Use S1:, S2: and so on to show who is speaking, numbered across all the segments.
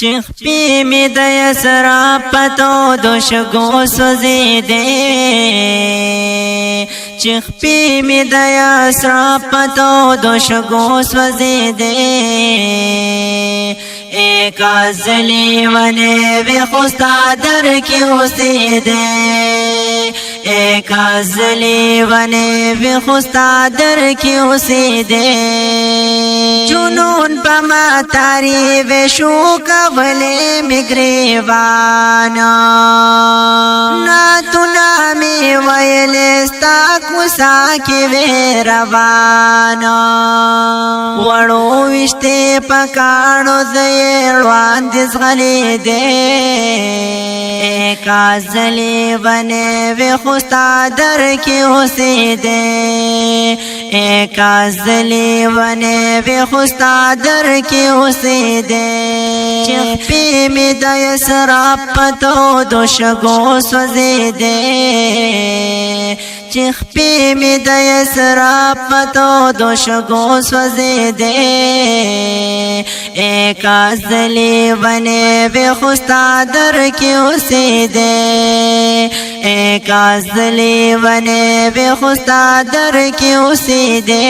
S1: چخ پی می د یسرا پتو دو شگو سوزیدے چخ پی می د یسرا پتو دو شگو سوزیدے ایک ازلی ونے وی خوستا در کی حسیدے ایک ازلی ونے وی خوستا در کی حسیدے جنون پما تاری وشو کولے مگریوانا ناتونا می ویلستا کسا کی ویروانا وڑو وشتے پکانو زیروان دس غلی دے ایک ازلی ونے وی خوستا در کی حسی دے ایک ازلی ونے وی خوستا در کی حسی دے چخ پی می د یسرا پتو دو شگو سوزی دے چخ پی می د یسرا پتو دو شگو سوزی دے ایک ازلی ونے وی خوستا در کی حسی دے ایک ازلی ونے وی خوستا در کی حسی دے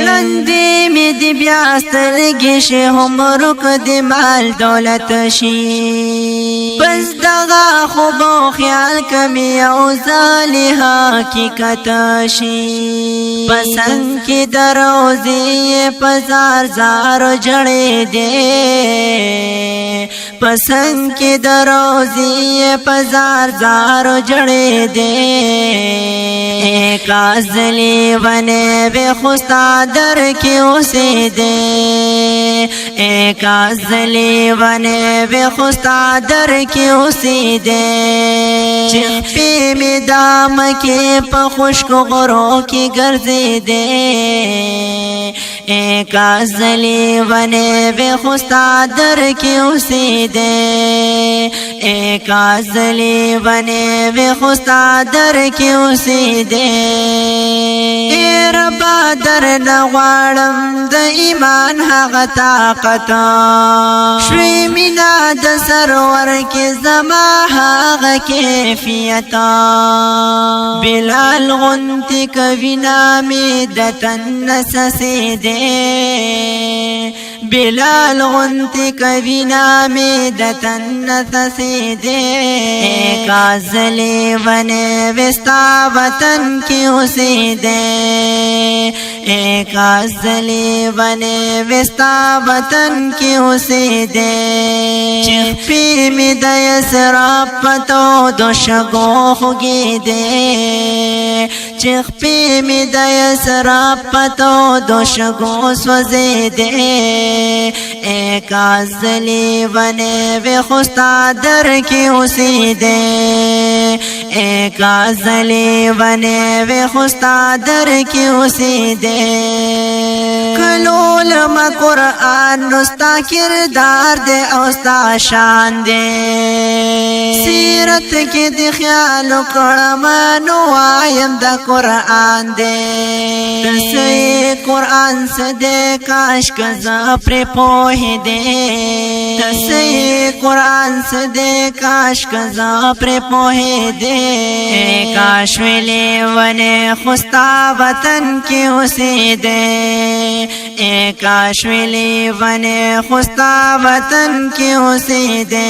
S1: لندی می دی بیاستر گیش هم رک دی مال دولت شی بس دغا خوب و خیال کمی او ظالی حقیقت شی پسند کی دروزی پزار زارو جڑے دے پسند کی دروزی پزار زارو جڑے دے ایک ازلی ونے بے خوستا در کی حسی دے ایک ازلی ونے بے خوستا در کی حسی دے چخ پی می دام کی پا خشک غرو کی گرزی دے ایک ازلی ونے بے خوستا در کی حسی دے ایک ازلی ونے بے خوستا در کی حسی دے اے ربا در نغوارم د ایمان حق طاقتا شوی مینا د سرور کی زما حق کیفیتا بلال غنتی کوی نامی دتن نسسی دے بلال غنتی کوی نامی دتن نسسی دے ایک ازلی ونے وستا وطن کی حسی دے ایک ازلی ونے وستا وطن کی حسی دے چخ پی می د یسرا پتو دو شگو خوگی دے چخ پی می د یسرا پتو دو شگو سوزی دے ایک ازلی ونے وی خوستا در کی حسی دے ایک ازلی ونے وی خوستا در کی حسی دے کلول ما قرآن نستا کردار دے اوستا شان دے سیرت کی دی خیال کرمانو آیم دا قرآن دے تسی قرآن سدے کاش کزا پر پوہی دے تسی قرآن سدے کاش کزا پر پوہی دے کاش ویلی ونے خوستا وطن کی حسی دے کاش ویلی ونے خوستا وطن کی حسی دے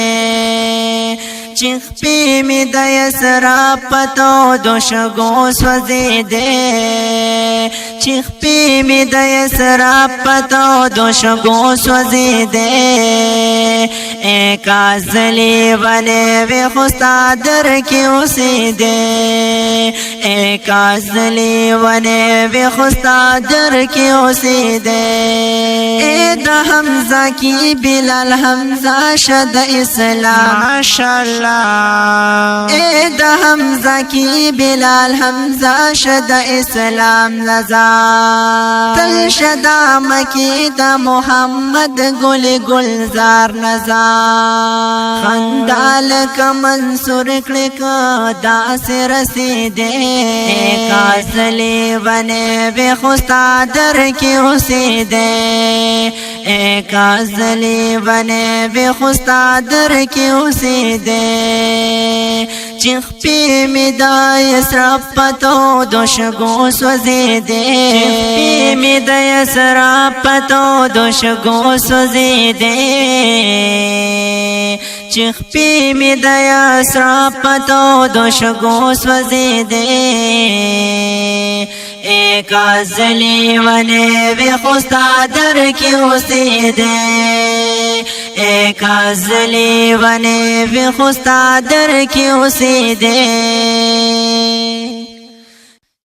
S1: چخ پی می د یسرا پتو دو شگو سوزی دے چخ پی می د یسرا پتو دو شگو سوزی دے ایک ازلی ونے وی خوستا در کی حسی دے ایک ازلی ونے وی خوستا در کی حسی دے اے دا حمزہ کی بلال حمزہ شد اسلام ماشاءاللہ اے دا حمزہ کی بلال حمزہ شد اسلام لزا تل شدا مکی دا محمد گل گلزار نزا خندال کا منصور کلک دا سے رسی دے کازلی بنے بے خستا در کی اسی دے کازلی بنے بے خستا در کی اسی دے چخ پی می دای سرپتو دوشگو سوزی دے چخ پی می دای سرپتو دوشگو سوزی دے چخ پی می دای سرپتو دوشگو سوزی دے ایک ازلی ونے بے خستا در کی اسی دے ایک ازلی بنے بے خستا در کی اسی دے